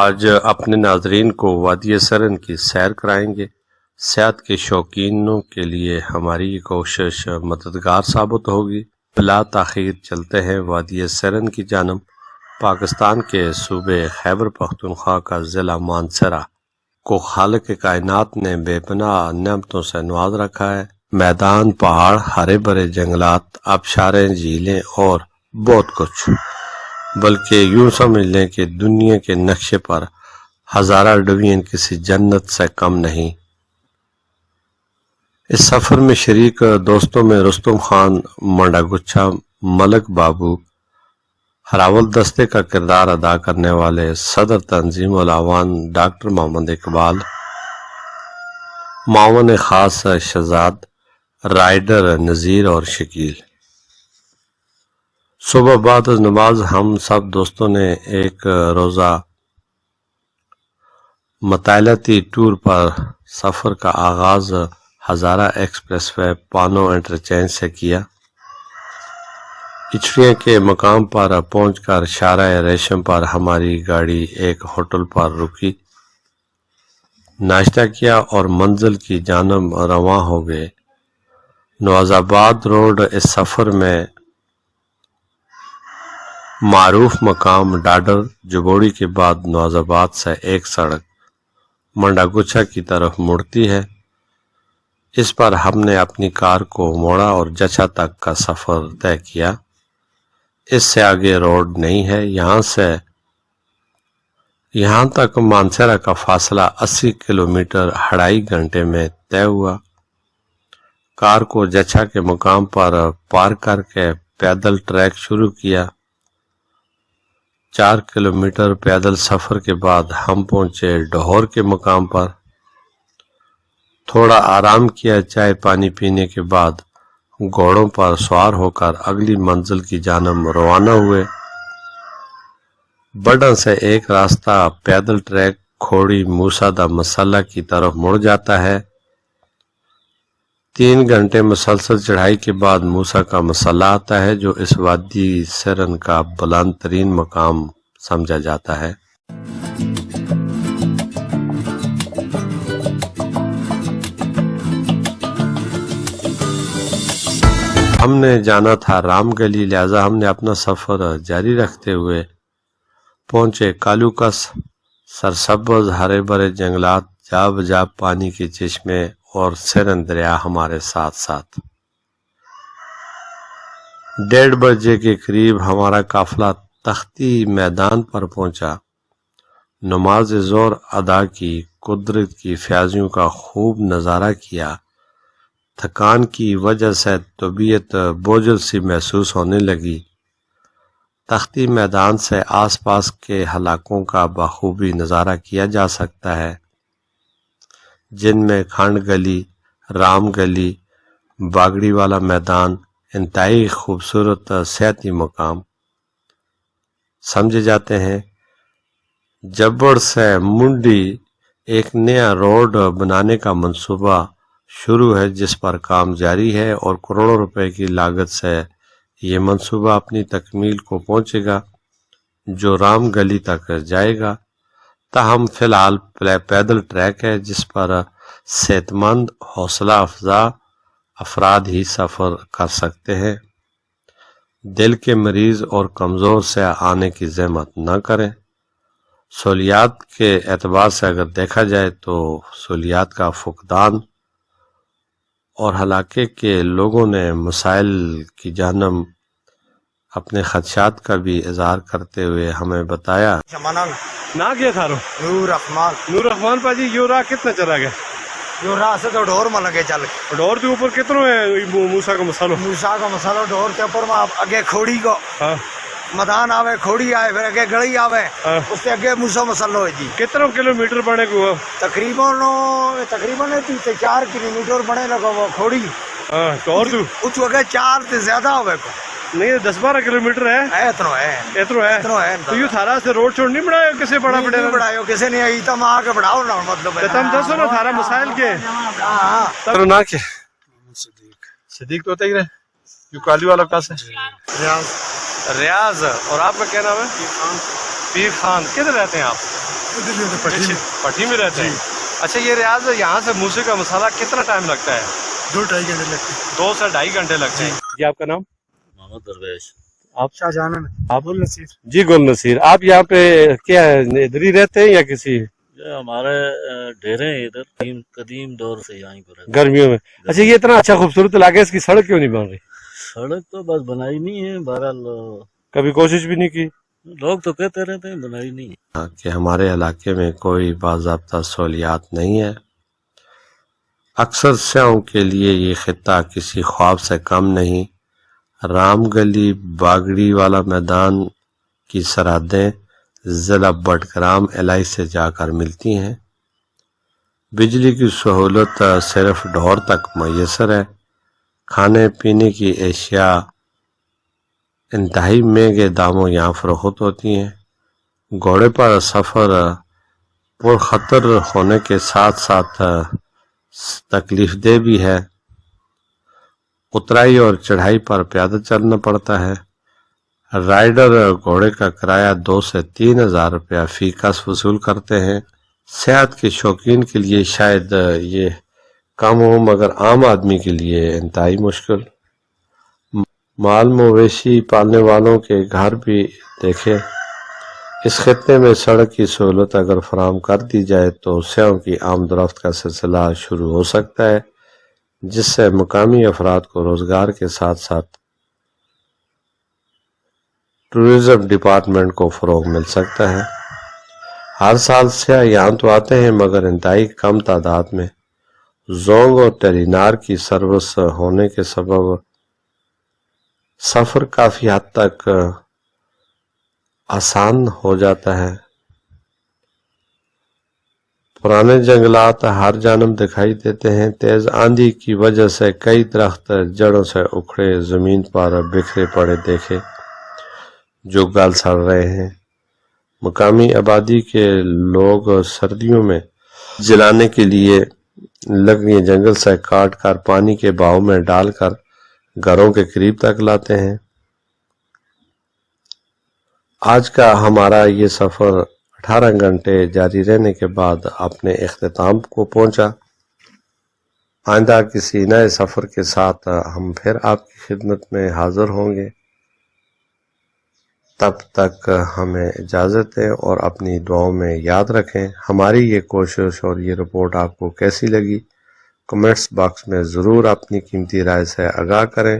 آج اپنے ناظرین کو وادی سرن کی سیر کرائیں گے۔ صحت کے شوقینوں کے لیے ہماری یہ کوشش مددگار ثابت ہوگی۔ بلا تاخیر چلتے ہیں وادی سرن کی جانب۔ پاکستان کے صوبے خیبر پختونخوا کا ضلع مانسہرہ کو خالق کائنات نے بے پناہ نعمتوں سے نواز رکھا ہے۔ میدان، پہاڑ، ہرے بھرے جنگلات، آبشاریں، جھیلیں اور بہت کچھ، بلکہ یوں سمجھ لیں کہ دنیا کے نقشے پر ہزارہ ڈویژن کسی جنت سے کم نہیں۔ اس سفر میں شریک دوستوں میں رستم خان منڈا گچھا، ملک بابو، ہراول دستے کا کردار ادا کرنے والے صدر تنظیم الاعوان ڈاکٹر محمد اقبال، معاون خاص شہزاد، رائڈر نذیر اور شکیل۔ صبح بعد از نماز ہم سب دوستوں نے ایک روزہ مطالعاتی ٹور پر سفر کا آغاز ہزارہ ایکسپریس وے پانو انٹرچینج سے کیا۔ اچھڑیاں کے مقام پر پہنچ کر شارع ریشم پر ہماری گاڑی ایک ہوٹل پر رکی، ناشتہ کیا اور منزل کی جانب رواں ہو گئے۔ نواز آباد روڈ اس سفر میں معروف مقام ڈاڈر جبوڑی کے بعد نواز آباد سے ایک سڑک منڈا گچھا کی طرف مڑتی ہے۔ اس پر ہم نے اپنی کار کو موڑا اور جچھا تک کا سفر طے کیا۔ اس سے آگے روڈ نہیں ہے۔ یہاں تک مانسہرہ کا فاصلہ 80 کلومیٹر 2.5 گھنٹے میں طے ہوا۔ کار کو جچھا کے مقام پر پارک کر کے پیدل ٹریک شروع کیا۔ 4 کلومیٹر پیدل سفر کے بعد ہم پہنچے ڈہور کے مقام پر۔ تھوڑا آرام کیا، چائے پانی پینے کے بعد گھوڑوں پر سوار ہو کر اگلی منزل کی جانب روانہ ہوئے۔ بڈن سے ایک راستہ پیدل ٹریک کھوڑی موسیٰ دا مسلح کی طرف مڑ جاتا ہے۔ 3 گھنٹے مسلسل چڑھائی کے بعد موسیٰ کا مسلح آتا ہے، جو اس وادی سرن کا بلند ترین مقام سمجھا جاتا ہے۔ ہم نے جانا تھا رام گلی، لہذا ہم نے اپنا سفر جاری رکھتے ہوئے پہنچے کالوکس۔ سرسبز ہرے بھرے جنگلات، جا بجا پانی کے چشمے اور سرن دریا ہمارے ساتھ ساتھ۔ 1:30 بجے کے قریب ہمارا قافلہ تختی میدان پر پہنچا۔ نماز ظہر ادا کی، قدرت کی فیاضیوں کا خوب نظارہ کیا۔ تھکان کی وجہ سے طبیعت بوجھل سی محسوس ہونے لگی۔ تختی میدان سے آس پاس کے علاقوں کا بخوبی نظارہ کیا جا سکتا ہے، جن میں کھنڈ گلی، رام گلی، باگڑی والا میدان انتہائی خوبصورت سیاحتی مقام سمجھے جاتے ہیں۔ جبڑ سے منڈی ایک نیا روڈ بنانے کا منصوبہ شروع ہے، جس پر کام جاری ہے اور کروڑوں روپے کی لاگت سے یہ منصوبہ اپنی تکمیل کو پہنچے گا، جو رام گلی تک جائے گا۔ تاہم فی الحال پیدل ٹریک ہے، جس پر صحت مند حوصلہ افزا افراد ہی سفر کر سکتے ہیں۔ دل کے مریض اور کمزور سے آنے کی زحمت نہ کریں۔ سہولیات کے اعتبار سے اگر دیکھا جائے تو سہولیات کا فقدان اور علاقے کے لوگوں نے مسائل کی جانب اپنے خدشات کا بھی اظہار کرتے ہوئے ہمیں بتایا۔ نا کیا تھا نور رحمان پاجی، یہ راہ کتنا چلا گیا؟ جو راہ سے تو ڈور میں لگے چل کے ڈور کے اوپر کتنا ہے موسیٰ کا مسالہ ڈور کے اوپر میں اگے کھوڑی کو میدان آوے، کھوڑی آئے، پھر اگے گڑی آوے، اس کے اگے موسیٰ مسلح ہوئے جی۔ کتنا کلومیٹر بنے گا؟ تقریباً 4 کلومیٹر بنے لگا وہ کھوڑی اور تو اگے 4 سے زیادہ ہوئے کو نہیں 10-12 کلومیٹر ہے۔ اتنا ہے تو یہ تھارا سے روڈ چھوڑ نہیں بڑھایا کسے بڑا بڑھایا کسے نہیں آئی تم آ کے بڑھاؤ نا، مطلب تم دسو نا تھارا مسائل کے نا کے صدیق تو ہوتا ہی رہے یہ کالی والا کہاں سے؟ ریاض۔ اور آپ کا کیا نام ہے؟ پیر خان۔ کدھر رہتے ہیں آپ؟ پٹھی میں رہتے ہیں. اچھا یہ ریاض یہاں سے موسیقی کا مسالہ کتنا ٹائم لگتا ہے؟ 2-2.5 گھنٹے لگتے ہیں. 2 سے 2.5 گھنٹے لگتے ہیں. جی آپ کا نام؟ محمد درویش. آپ شاہ جہاں میں آپ النصیر. جی گل نصیر. آپ یہاں پہ کیا ادھر ہی رہتے ہیں یا کسی؟ یہ ہمارے ڈیرے ہیں ادھر، قدیم دور سے یہیں پر رہتے ہیں. گرمیوں میں. اچھا یہ اتنا اچھا خوبصورت علاقہ ہے، اس کی سڑک کیوں نہیں بن رہی؟ سڑک تو بس بنائی نہیں ہے، بہرحال کبھی کوشش بھی نہیں کی؟ لوگ تو کہتے رہتے ہیں بنائی نہیں ہے. کہ ہمارے علاقے میں کوئی باضابطہ سہولیات نہیں ہے. اکثر سیاحوں کے لیے یہ خطہ کسی خواب سے کم نہیں. رام گلی باگڑی والا میدان کی سرحدیں ضلع بٹگرام الائی سے جا کر ملتی ہیں. بجلی کی سہولت صرف ڈھور تک میسر ہے. کھانے پینے کی اشیاء انتہائی مہنگے داموں یہاں فروخت ہوتی ہیں. گھوڑے پر سفر پرخطر ہونے کے ساتھ ساتھ تکلیف دہ بھی ہے. اترائی اور چڑھائی پر پیادل چلنا پڑتا ہے. رائڈر گھوڑے کا کرایہ 2 سے 3 ہزار روپیہ فی کس وصول کرتے ہیں. صحت کے شوقین کے لیے شاید یہ کم ہو، مگر عام آدمی کے لیے انتہائی مشکل. مال مویشی پالنے والوں کے گھر بھی دیکھیں. اس خطے میں سڑک کی سہولت اگر فراہم کر دی جائے تو سیاحوں کی آمد و رفت کا سلسلہ شروع ہو سکتا ہے، جس سے مقامی افراد کو روزگار کے ساتھ ساتھ ٹورزم ڈپارٹمنٹ کو فروغ مل سکتا ہے. ہر سال سیاح یہاں تو آتے ہیں مگر انتہائی کم تعداد میں. زونگ اور ٹیلی نار کی سروس ہونے کے سبب سفر کافی حد تک آسان ہو جاتا ہے. پرانے جنگلات ہر جانب دکھائی دیتے ہیں. تیز آندھی کی وجہ سے کئی درخت جڑوں سے اکھڑے زمین پر بکھرے پڑے دیکھے جو گل سڑ رہے ہیں. مقامی آبادی کے لوگ سردیوں میں جلانے کے لیے لکڑیاں جنگل سے کاٹ کر پانی کے بہاؤ میں ڈال کر گھروں کے قریب تک لاتے ہیں. آج کا ہمارا یہ سفر 18 گھنٹے جاری رہنے کے بعد اپنے اختتام کو پہنچا. آئندہ کسی نئے سفر کے ساتھ ہم پھر آپ کی خدمت میں حاضر ہوں گے. تب تک ہمیں اجازت دیں اور اپنی دعاؤں میں یاد رکھیں. ہماری یہ کوشش اور یہ رپورٹ آپ کو کیسی لگی کمنٹس باکس میں ضرور اپنی قیمتی رائے سے آگاہ کریں.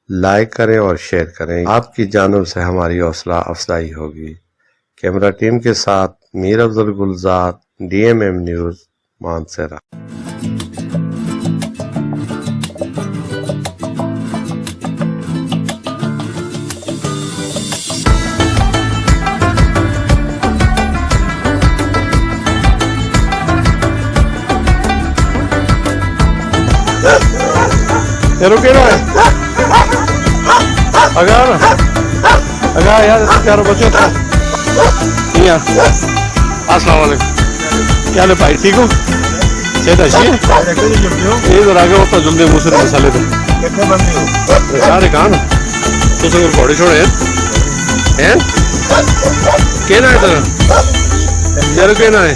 لائک کریں اور شیئر کریں. آپ کی جانب سے ہماری حوصلہ افزائی ہوگی. کیمرہ ٹیم کے ساتھ میر افضل گلزار، DMM نیوز، مانسہرہ. رکے نا اگا یار پیارو بچوں تھا. السلام علیکم. کیا حال ہے بھائی؟ ٹھیک ہو؟ صحت اچھی ہے؟ ادھر آگے ہوتا جلدی موسیقی مسالے تھے سارے کہاں نا تو سر گھوڑے چھوڑے ہیں کہنا ہے تیرا یار کہنا ہے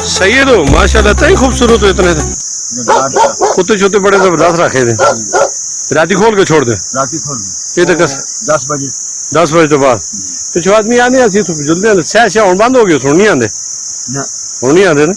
سید ہو ماشاء اللہ تھی خوبصورت ہو اتنے تھے. کتے چھوتے بڑے زبردست رکھے تھے. راتی کھول کے چھوڑ دے. یہ تک 10 بجے تو بعد پچھو آدمی آنے جلدی سہ ہوں بند ہو گئے ہوں نہیں آتے نا.